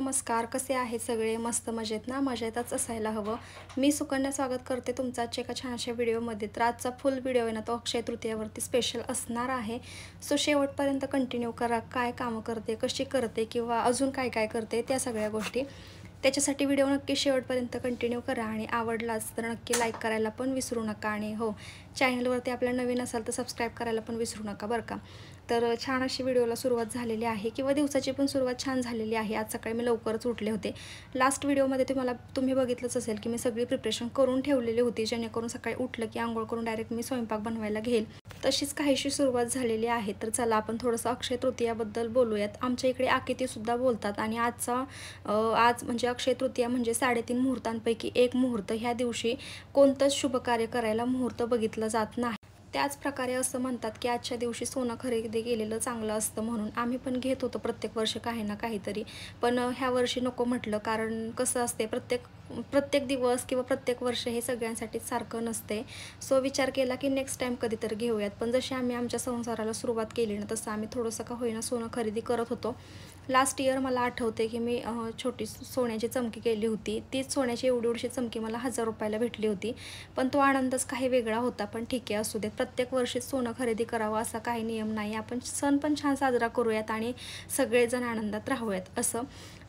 नमस्कार. कसे आहेत सगळे? मस्त मजेत ना? मजेतच असायला हवं. मी सुकन्या स्वागत करते तुमचं आजच्या एका छानशा व्हिडिओमध्ये. तर आजचा फुल व्हिडिओ आहे ना, तो अक्षय तृतीयावरती स्पेशल असणार आहे. सो शेवटपर्यंत कंटिन्यू करा. काय कामं करते, कशी करते किंवा अजून काय काय करते त्या सगळ्या गोष्टी. त्याच्यासाठी व्हिडिओ नक्की शेवटपर्यंत कंटिन्यू करा आणि आवडलाच तर नक्की लाईक करायला पण विसरू नका. आणि हो, चॅनलवरती आपल्या नवीन असाल तर सबस्क्राईब करायला पण विसरू नका बरं का. तर छान अशी व्हिडिओला सुरुवात झालेली आहे किंवा दिवसाची पण सुरुवात छान झालेली आहे. आज सकाळी मी लवकरच उठले होते. लास्ट व्हिडिओमध्ये तुम्ही बघितलंच असेल की मी सगळी प्रिपरेशन करून ठेवलेली होती, जेणेकरून सकाळी उठलं की आंघोळ करून डायरेक्ट मी स्वयंपाक बनवायला घेईल. तशीच काहीशी सुरुवात झालेली आहे. तर चला आपण थोडंसं अक्षय तृतीयाबद्दल बोलूयात. आमच्या इकडे आकेतीसुद्धा बोलतात आणि आज म्हणजे अक्षय तृतीया म्हणजे 3.5 मुहूर्तांपैकी एक मुहूर्त. ह्या दिवशी कोणतंच शुभ कार्य करायला मुहूर्त बघितलं जात नाही. त्याच प्रकारे असं म्हणतात की आजच्या दिवशी सोनं खरेदी केलेलं चांगलं असतं, म्हणून आम्ही पण घेत होतो प्रत्येक वर्षी काही ना काहीतरी. पण ह्या वर्षी नको म्हटलं, कारण कसं असते प्रत्येक दिवस किंवा प्रत्येक वर्ष हे सगळ्यांसाठी सारखं नसते. सो विचार केला की नेक्स्ट टाईम कधीतरी घेऊयात. पण जशी आम्ही आमच्या संसाराला सुरुवात केली ना, तसं आम्ही थोडंसं का होईना सोनं खरेदी करत होतो. लास्ट इयर मला आठवते की मी छोटी सोन्याची चमकी केली होती. तीच सोन्याची एवढीशी चमकी मला 1000 रुपयाला भेटली होती. पण तो आनंदच काही वेगळा होता. पण ठीक आहे, असू देत. प्रत्येक वर्षी सोनं खरेदी करावं असा काही नियम नाही. आपण सण पण छान साजरा करूयात आणि सगळेजण आनंदात राहूयात असं.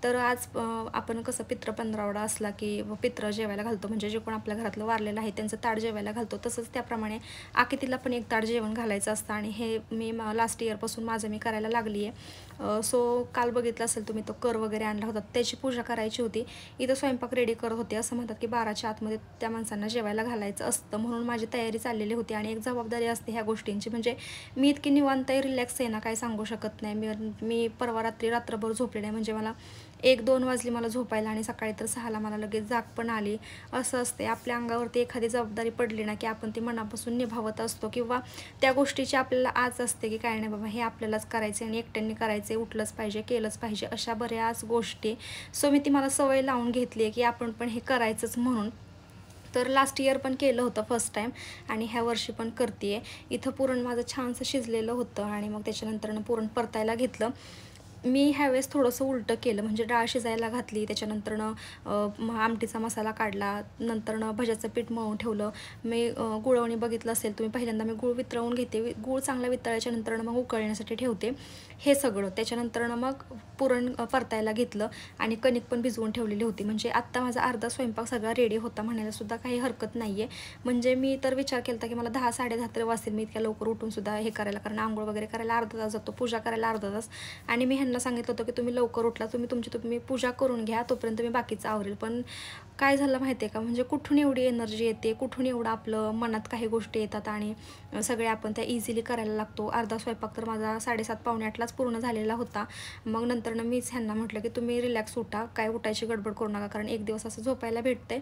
तर आज आपण कसं पितृ पंधरवडा असला की पितृ जेवायला घालतो, म्हणजे जे कोण आपल्या घरातलं वारलेलं आहे त्यांचं ताट जेवायला घालतो, तसंच त्याप्रमाणे आकेतीला पण एक ताट जेवण घालायचं असतं. आणि हे मी लास्ट इयरपासून माझं मी करायला लागली आहे. सो काल बघितलं असेल तुम्ही, तो कर वगैरे आणला होता, त्याची पूजा करायची होती. इथं स्वयंपाक रेडी करत होते. असं म्हणतात की 12च्या आतमध्ये त्या माणसांना जेवायला घालायचं असतं, म्हणून माझी तयारी चाललेली होती. आणि एक जबाबदारी असते ह्या गोष्टींची. म्हणजे मी इतकी निवांत रिलॅक्स आहे ना, काय सांगू शकत नाही. मी परवा रात्रभर झोपले नाही. म्हणजे मला 1-2 वाजली मला झोपायला आणि सकाळी तर 6ला मला लगेच जाग पण आली. असं असते, आपल्या अंगावरती एखादी जबाबदारी पडली ना की आपण ती मनापासून निभावत असतो, किंवा त्या गोष्टीची आपल्याला आज असते की काय नाही बाबा, हे आपल्यालाच करायचं आणि एकट्यांनी करायचं, उठलंच पाहिजे, केलंच पाहिजे, अशा बऱ्याच गोष्टी. सो मी ती मला सवय लावून घेतली आहे की आपण पण हे करायचंच म्हणून. तर लास्ट इयर पण केलं होतं फर्स्ट टाईम आणि ह्या वर्षी पण करते आहे. इथं पुरण माझं छानसं शिजलेलं होतं आणि मग त्याच्यानंतरनं पुरण परतायला घेतलं. मी ह्यावेळेस थोडंसं उलटं केलं, म्हणजे डाळ शिजायला घातली, त्याच्यानंतरनं आमटीचा मसाला काढला, नंतरनं भज्याचं पीठ मळून ठेवलं. मी गुळवणी बघितलं असेल तुम्ही, पहिल्यांदा मी गूळ वितळवून घेते. गूळ चांगला वितळल्याच्या नंतरनं मग उकळण्यासाठी ठेवते हे सगळं. त्याच्यानंतरनं मग पुरण परतायला घेतलं आणि कणिक पण भिजवून ठेवलेली होती. म्हणजे आत्ता माझा अर्धा स्वयंपाक सगळा रेडी होता म्हणायला सुद्धा काही हरकत नाही आहे. म्हणजे मी तर विचार केला की मला 10-10:30 तरी वाजतील मी इतक्या लवकर उठून सुद्धा हे करायला, कारण आंघोळ वगैरे करायला अर्धा तास जातो, पूजा करायला अर्धा तास. आणि मी ह्यांना सांगितलं होतं की तुम्ही लवकर उठला, तुम्ही पूजा करून घ्या, तोपर्यंत मी बाकीचं आवरेल. पण काय झालं माहिती आहे का, म्हणजे कुठून एवढी एनर्जी येते, कुठून एवढं आपलं मनात काही गोष्टी येतात आणि सगळे आपण त्या इझिली करायला लागतो. अर्धा स्वयंपाक तर माझा 7:30-7:45लाच पूर्ण झालेला होता. मग नंतरनं मीच ह्यांना म्हटलं की तुम्ही रिलॅक्स उठा, काय उठायची गडबड करू नका, कारण एक दिवस असं झोपायला भेटते,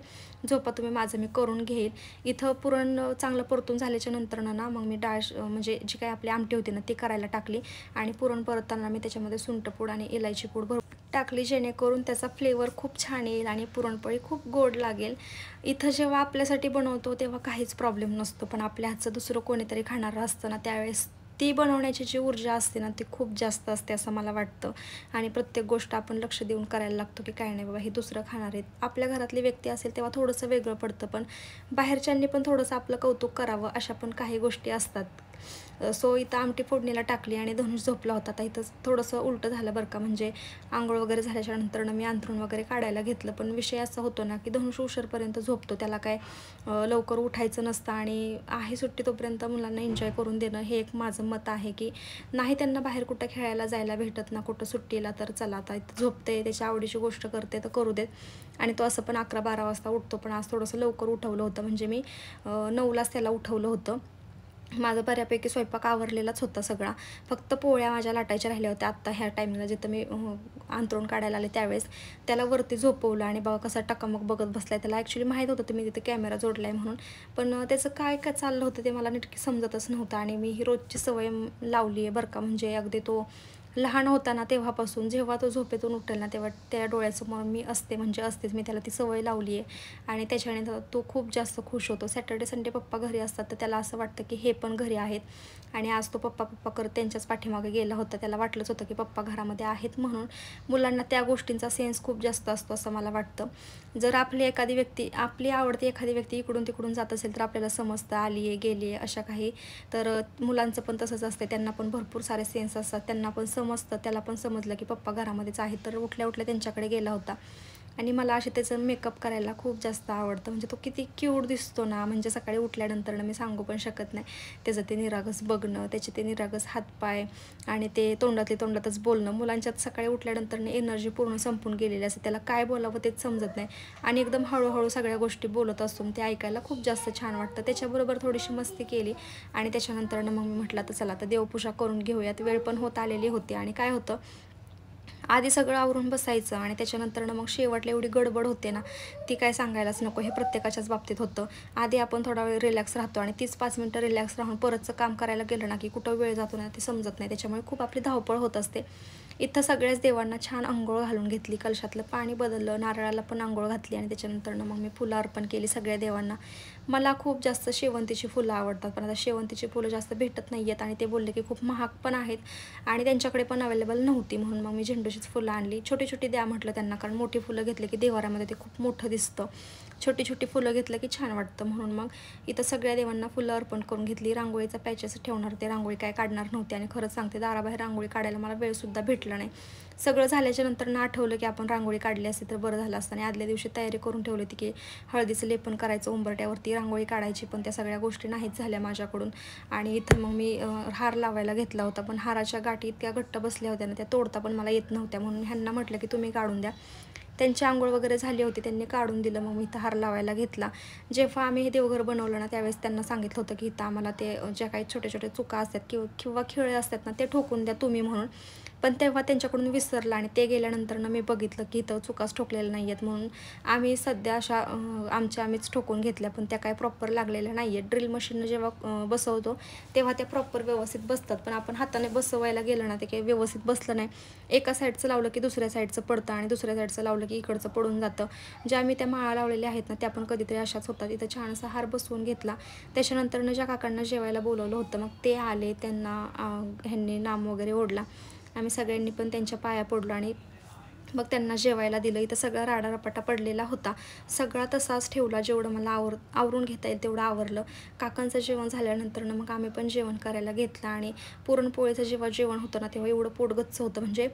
झोपा तुम्ही, माझं मी करून घेईल. इथं पुरण चांगलं परतून झाल्याच्या नंतरनं ना मग मी डाळ म्हणजे जी काही आपली आमटी होती ना ती करायला टाकली. आणि पुरण परतताना मी त्याच्यामध्ये सुंठपूड आणि इलायची पूड भरून टाकली, जेणेकरून त्याचा फ्लेवर खूप छान येईल आणि पुरणपोळी खूप गोड लागेल. इथं जेव्हा आपल्यासाठी बनवतो तेव्हा काहीच प्रॉब्लेम नसतो, पण आपल्या हातचं दुसरं कोणीतरी खाणारं असतं ना, त्यावेळेस ती बनवण्याची जी ऊर्जा असते ना ती खूप जास्त असते असं मला वाटतं. आणि प्रत्येक गोष्ट आपण लक्ष देऊन करायला लागतो की काय नाही बाबा हे दुसरं खाणार आहेत. आपल्या घरातली व्यक्ती असेल तेव्हा थोडंसं वेगळं पडतं, पण बाहेरच्यांनी पण थोडंसं आपलं कौतुक करावं, अशा पण काही गोष्टी असतात. सो इथं आमटी फोडणीला टाकली आणि धनुष झोपला होता. आता इथं थोडंसं उलटं झालं बरं का, म्हणजे आंघोळ वगैरे झाल्याच्या नंतरनं मी अंथरूण वगैरे काढायला घेतलं. पण विषय असा होतो ना की धनुष उशीरपर्यंत झोपतो, त्याला काय लवकर उठायचं नसतं आणि आहे सुट्टी तोपर्यंत मुलांना एन्जॉय करून देणं हे एक माझं मत आहे. की नाही त्यांना बाहेर कुठं खेळायला जायला भेटत ना कुठं सुट्टीला, तर चला आता इथं झोपते, त्याच्या आवडीची गोष्ट करते तर करू देत. आणि तो असं पण 11-12 वाजता उठतो. पण आज थोडंसं लवकर उठवलं होतं, म्हणजे मी 9लाच त्याला उठवलं होतं. माझं बऱ्यापैकी स्वयंपाक आवरलेलाच होता सगळा, फक्त पोळ्या माझ्या लाटायच्या राहिल्या होत्या. आत्ता ह्या टायमिंगला जिथं मी अंथरूण काढायला आले त्यावेळेस त्याला वरती झोपवलं आणि बघा कसा टकामक बघत बसलाय. त्याला ॲक्च्युली माहीत होतं मी तिथे कॅमेरा जोडला आहे म्हणून, पण त्याचं काय काय चाललं होतं ते मला नीट समजतच नव्हतं. आणि मी ही रोजची सवय लावली आहे बरं का, म्हणजे अगदी तो लहान होताना तेव्हापासून जेव्हा तो झोपेतून उठेल ना तेव्हा त्या डोळ्यासमोर मी असते, म्हणजे असतेच. मी त्याला ती सवय लावली आहे आणि त्याच्याने तो खूप जास्त खुश होतो. सॅटर्डे संडे पप्पा घरी असतात तर त्याला असं वाटतं की हे पण घरी आहेत आणि आज तो पप्पा पप्पा करत त्यांच्याच पाठीमागे गेला होता. त्याला वाटलंच होतं की पप्पा घरामध्ये आहेत म्हणून. मुलांना त्या गोष्टींचा सेन्स खूप जास्त असतो असं मला वाटतं. जर आपली आवडती एखादी व्यक्ती इकडून तिकडून जात असेल तर आपल्याला समजतं आली आहे गेली आहे अशा काही. तर मुलांचं पण तसंच असते, त्यांना पण भरपूर सारे सेन्स असतात. त्यांना पण समजतं, त्याला पण समजलं की पप्पा घरामध्येच आहेत. तर उठल्या उठल्या त्यांच्याकडे गेला होता आणि मला असे त्याचं मेकअप करायला खूप जास्त आवडतं. म्हणजे तो किती क्यूट दिसतो ना, म्हणजे सकाळी उठल्यानंतर मी सांगू पण शकत नाही. त्याचं ते निरागस बघणं, त्याचे ते निरागस हातपाय आणि ते तोंडातच बोलणं. मुलांच्यात सकाळी उठल्यानंतर एनर्जी पूर्ण संपून गेलेली असते, त्याला काय बोलावं तेच समजत नाही आणि एकदम हळूहळू सगळ्या गोष्टी बोलत असतो. ते ऐकायला खूप जास्त छान वाटतं. त्याच्याबरोबर थोडीशी मस्ती केली आणि त्याच्यानंतर मग मी म्हटलं तर चला आता देवपूजा करून घेऊयात. वेळ पण होत आलेली होती आणि काय होतं, आधी सगळं आवरून बसायचं आणि त्याच्यानंतर मग शेवटला एवढी गडबड होते ना, ती काय सांगायलाच नको. हे प्रत्येकाच्याच बाबतीत होतं. आधी आपण थोडा वेळ रिलॅक्स राहतो आणि 30-5 मिनटं रिलॅक्स राहून परतचं काम करायला गेलं ना की कुठं वेळ जातो ना ते समजत नाही. त्याच्यामुळे खूप आपली धावपळ होत असते. इथं सगळ्याच देवांना छान अंघोळ घालून घेतली, कलशातलं पाणी बदललं, नारळाला पण अंघोळ घातली आणि त्याच्यानंतर मग मी फुलं अर्पण केली सगळ्या देवांना. मला खूप जास्त शेवंतीची फुलं आवडतात, पण आता शेवंतीची फुलं जास्त भेटत नाही आहेत आणि ते बोलले की खूप महाग पण आहेत आणि त्यांच्याकडे पण अवेलेबल नव्हती. म्हणून मग मी झेंडूचीच फुलं आणली. छोटी छोटी द्या म्हटलं त्यांना, कारण मोठी फुलं घेतली की देवाऱ्यामध्ये ते खूप मोठं दिसतं. छोटी छोटी फुलं घेतलं की छान वाटतं. म्हणून मग इथं सगळ्या देवांना फुलं अर्पण करून घेतली. रांगोळीचा पॅचेस ठेवणार होते, रांगोळी काय काढणार नव्हते आणि खरंच सांगते दाराबाहेर रांगोळी काढायला मला वेळसुद्धा भेटला नाही. सगळं झाल्याच्या नंतर आठवलं की आपण रांगोळी काढली असते तर बरं झालं असतं आणि आदल्या दिवशी तयारी करून ठेवली होती की हळदीचं लेपन करायचं, उंबरट्यावरती रांगोळी काढायची, पण त्या सगळ्या गोष्टी नाहीच झाल्या माझ्याकडून. आणि इथं मग मी हार लावायला घेतला होता, पण हाराच्या गाठी इतक्या घट्ट बसल्या होत्या ना, त्या तोडता पण मला येत नव्हत्या. म्हणून ह्यांना म्हटलं की तुम्ही काढून द्या. त्यांची आंघोळ वगैरे झाली होती, त्यांनी काढून दिलं. मग मी इथं हार लावायला घेतला. जेव्हा आम्ही हे देवघर बनवलं ना त्यावेळेस त्यांना सांगितलं होतं की इथं आम्हाला ते ज्या काही छोटे छोटे चुका असतात किंवा खिळे असतात ना ते ठोकून द्या तुम्ही म्हणून. पण तेव्हा त्यांच्याकडून विसरलं आणि ते गेल्यानंतर मी बघितलं की इथं चुकाच ठोकलेल्या नाही आहेत. म्हणून आम्ही सध्या अशा आम्हीच ठोकून घेतल्या, पण त्या काय प्रॉपर लागलेल्या नाही आहेत. ड्रिल मशीननं जेव्हा बसवतो तेव्हा त्या प्रॉपर व्यवस्थित बसतात, पण आपण हाताने बसवायला गेलं ना ते काही व्यवस्थित बसलं नाही. एका साईडचं लावलं की दुसऱ्या साईडचं पडतं आणि दुसऱ्या साईडचं लावलं की इकडचं पडून जातं. ज्या मी त्या माळा लावलेल्या आहेत ना त्या पण कधीतरी अशाच होतात. इथं छान असा हार बसवून घेतला. त्याच्यानंतर ज्या काकांना जेवायला बोलवलं होतं मग ते आले. त्यांना ह्यांनी नाम वगैरे ओढला. आम्ही सगळ्यांनी पण त्यांच्या पाया पडलो आणि मग त्यांना जेवायला दिलं. इथं सगळा राडारपाटा पडलेला होता, सगळा तसाच ठेवला. जेवढं मला आवरून घेता येईल तेवढं आवरलं. काकांचं जेवण झाल्यानंतर मग आम्ही पण जेवण करायला घेतलं आणि पुरणपोळीचं जेव्हा जेवण होतं ना तेव्हा एवढं पोटगच्च होतं. म्हणजे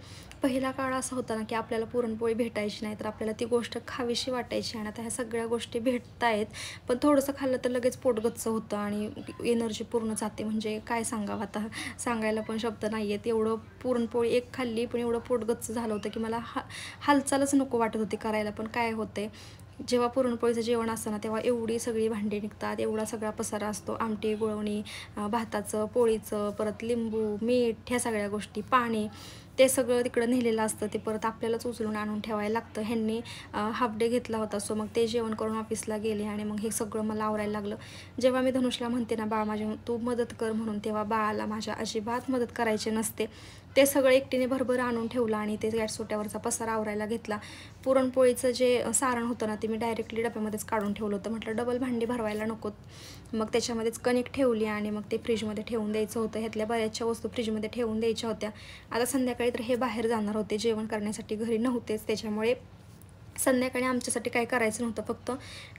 पहिला काळ असा होता ना की आपल्याला पुरणपोळी भेटायची नाही तर आपल्याला ती गोष्ट खावीशी वाटायची आणि आता ह्या सगळ्या गोष्टी भेटत आहेत, पण थोडंसं खाल्लं तर लगेच पोटगच्च होतं आणि एनर्जी पूर्ण जाते. म्हणजे काय सांगावं आता, सांगायला पण शब्द नाही आहेत. एवढं पुरणपोळी एक खाल्ली पण एवढं पोटगच्च झालं होतं की मला हालचालच नको वाटत होती करायला. पण काय होते, जेव्हा पुरणपोळीचं जेवण असतं ना तेव्हा एवढी सगळी भांडी निघतात, एवढा सगळा पसारा असतो. आमटी, गुळवणी, भाताचं, पोळीचं, परत लिंबू, मीठ, ह्या सगळ्या गोष्टी, पाणी, ते सगळं तिकडं नेलेलं असतं. ते परत आपल्यालाच उचलून आणून ठेवायला लागतं. ह्यांनी हाफ डे घेतला होता, सो मग ते जेवण करून ऑफिसला गेले आणि मग हे सगळं मला आवरायला लागलं. जेव्हा मी धनुषला म्हणते ना बाळ माझे तू मदत कर म्हणून, तेव्हा बाळाला माझ्या अजिबात मदत करायची नसते. ते सगळं एकटीने भरभर आणून ठेवलं आणि ते गॅस सोट्यावरचा पसारा आवरायला घेतला. पुरणपोळीचं जे सारण होतं ना ते मी डायरेक्टली डब्यामध्येच काढून ठेवलं होतं. म्हटलं डबल भांडी भरवायला नकोत. मग त्याच्यामध्येच कणिक ठेवली आणि मग ते फ्रीजमध्ये ठेवून द्यायचं होतं. ह्यातल्या बऱ्याचशा वस्तू फ्रीजमध्ये ठेवून द्यायच्या होत्या. आता संध्याकाळी तर हे बाहेर जाणार होते जेवण करण्यासाठी, घरी नव्हतेच. त्याच्यामुळे संध्याकाळी आमच्यासाठी काय करायचं नव्हतं, फक्त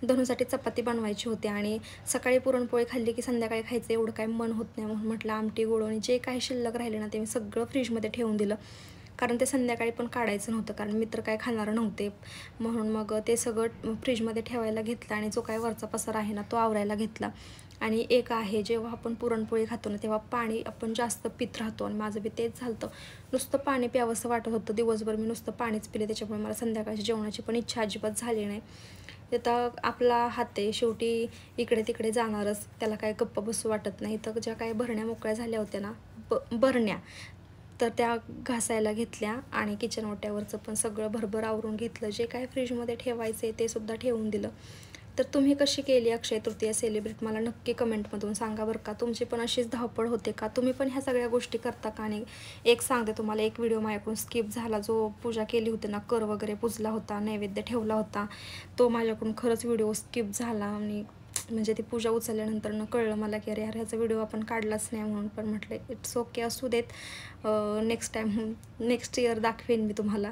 धनुसाठी चपाती बनवायची होती आणि सकाळी पुरणपोळी खाल्ली की संध्याकाळी खायचं एवढं काय मन होत नाही. म्हणून म्हटलं आमटी, गुळवणी जे काही शिल्लक राहिले ना ते मी सगळं फ्रीजमध्ये ठेवून दिलं, कारण ते संध्याकाळी पण काढायचं नव्हतं, कारण मित्र काय खाणार नव्हते. म्हणून मग ते सगळं फ्रीजमध्ये ठेवायला घेतलं आणि जो काय वरचा पसारा आहे ना तो आवरायला घेतला. आणि एक आहे, जेव्हा आपण पुरणपोळी खातो ना तेव्हा पाणी आपण जास्त पित राहतो आणि माझं बी तेच झालं होतं. नुसतं पाणी प्यावंसं वाटत होतं. दिवसभर मी नुसतं पाणीच पिले, त्याच्यामुळे मला संध्याकाळच्या जेवणाची पण इच्छा अजिबात झाली नाही. आता आपला हात आहे, शेवटी इकडे तिकडे जाणारच, त्याला काय गप्प बसू वाटत नाही. तर ज्या काही भरण्या मोकळ्या झाल्या होत्या ना भरण्या, तर त्या घासायला घेतल्या आणि किचन ओट्यावरचं पण सगळं भरभर आवरून घेतलं. जे काय फ्रीजमध्ये ठेवायचं आहे ते सुद्धा ठेवून दिलं. तर तुम्ही कशी केली अक्षय तृतीया सेलिब्रेट मला नक्की कमेंटमधून सांगा बरं का. तुमची पण अशीच धावपळ होते का, तुम्ही पण ह्या सगळ्या गोष्टी करता का. आणि एक सांगते तुम्हाला, एक व्हिडिओ माझ्याकडून स्किप झाला, जो पूजा केली होती ना, कर वगैरे पुजला होता, नैवेद्य ठेवला होता, तो माझ्याकडून खरंच व्हिडिओ स्किप झाला. आणि म्हणजे ती पूजा उचलल्यानंतर कळलं मला की अरे यार ह्याचा व्हिडिओ आपण काढलाच नाही म्हणून. पण म्हटलं इट्स ओके, असू देत, नेक्स्ट टाईम नेक्स्ट इयर दाखवेन मी तुम्हाला.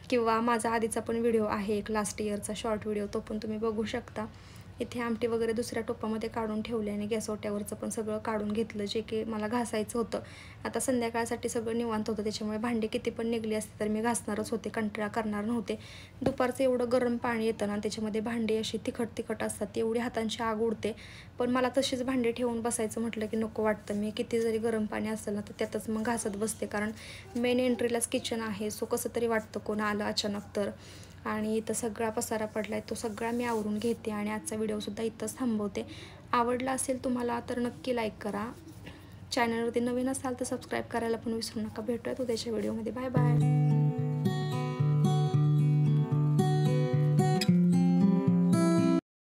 किंवा माझा आधीचा पण व्हिडिओ आहे एक लास्ट इयरचा शॉर्ट व्हिडिओ, तो पण तुम्ही बघू शकता. इथे आमटी वगैरे दुसऱ्या टोपामध्ये काढून ठेवले आणि गॅस ओट्यावरचं पण सगळं काढून घेतलं, जे की मला घासायचं होतं. आता संध्याकाळसाठी सगळं निवांत होतं, त्याच्यामुळे भांडी किती पण निघली असते तर मी घासणारच होते, कंटाळा करणार नव्हते. दुपारचं एवढं गरम पाणी येतं ना, त्याच्यामध्ये भांडी अशी तिखट असतात, एवढी हातांची आग उडते. पण मला तशीच भांडी ठेवून बसायचं म्हटलं की नको वाटतं. मी किती जरी गरम पाणी असेल ना तर त्यातच मग घासत बसते, कारण मेन एंट्रीलाच किचन आहे. सो कसं तरी वाटतं कोण आलं अचानक तर. आणि इथं सगळा पसारा पडला आहे, तो सगळा मी आवरून घेते आणि आजचा व्हिडिओसुद्धा इथंच थांबवते. आवडला असेल तुम्हाला तर नक्की लाईक करा. चॅनलवरती नवीन असाल तर सबस्क्राईब करायला पण विसरू नका. भेटूयात उद्याच्या व्हिडिओमध्ये. Bye bye.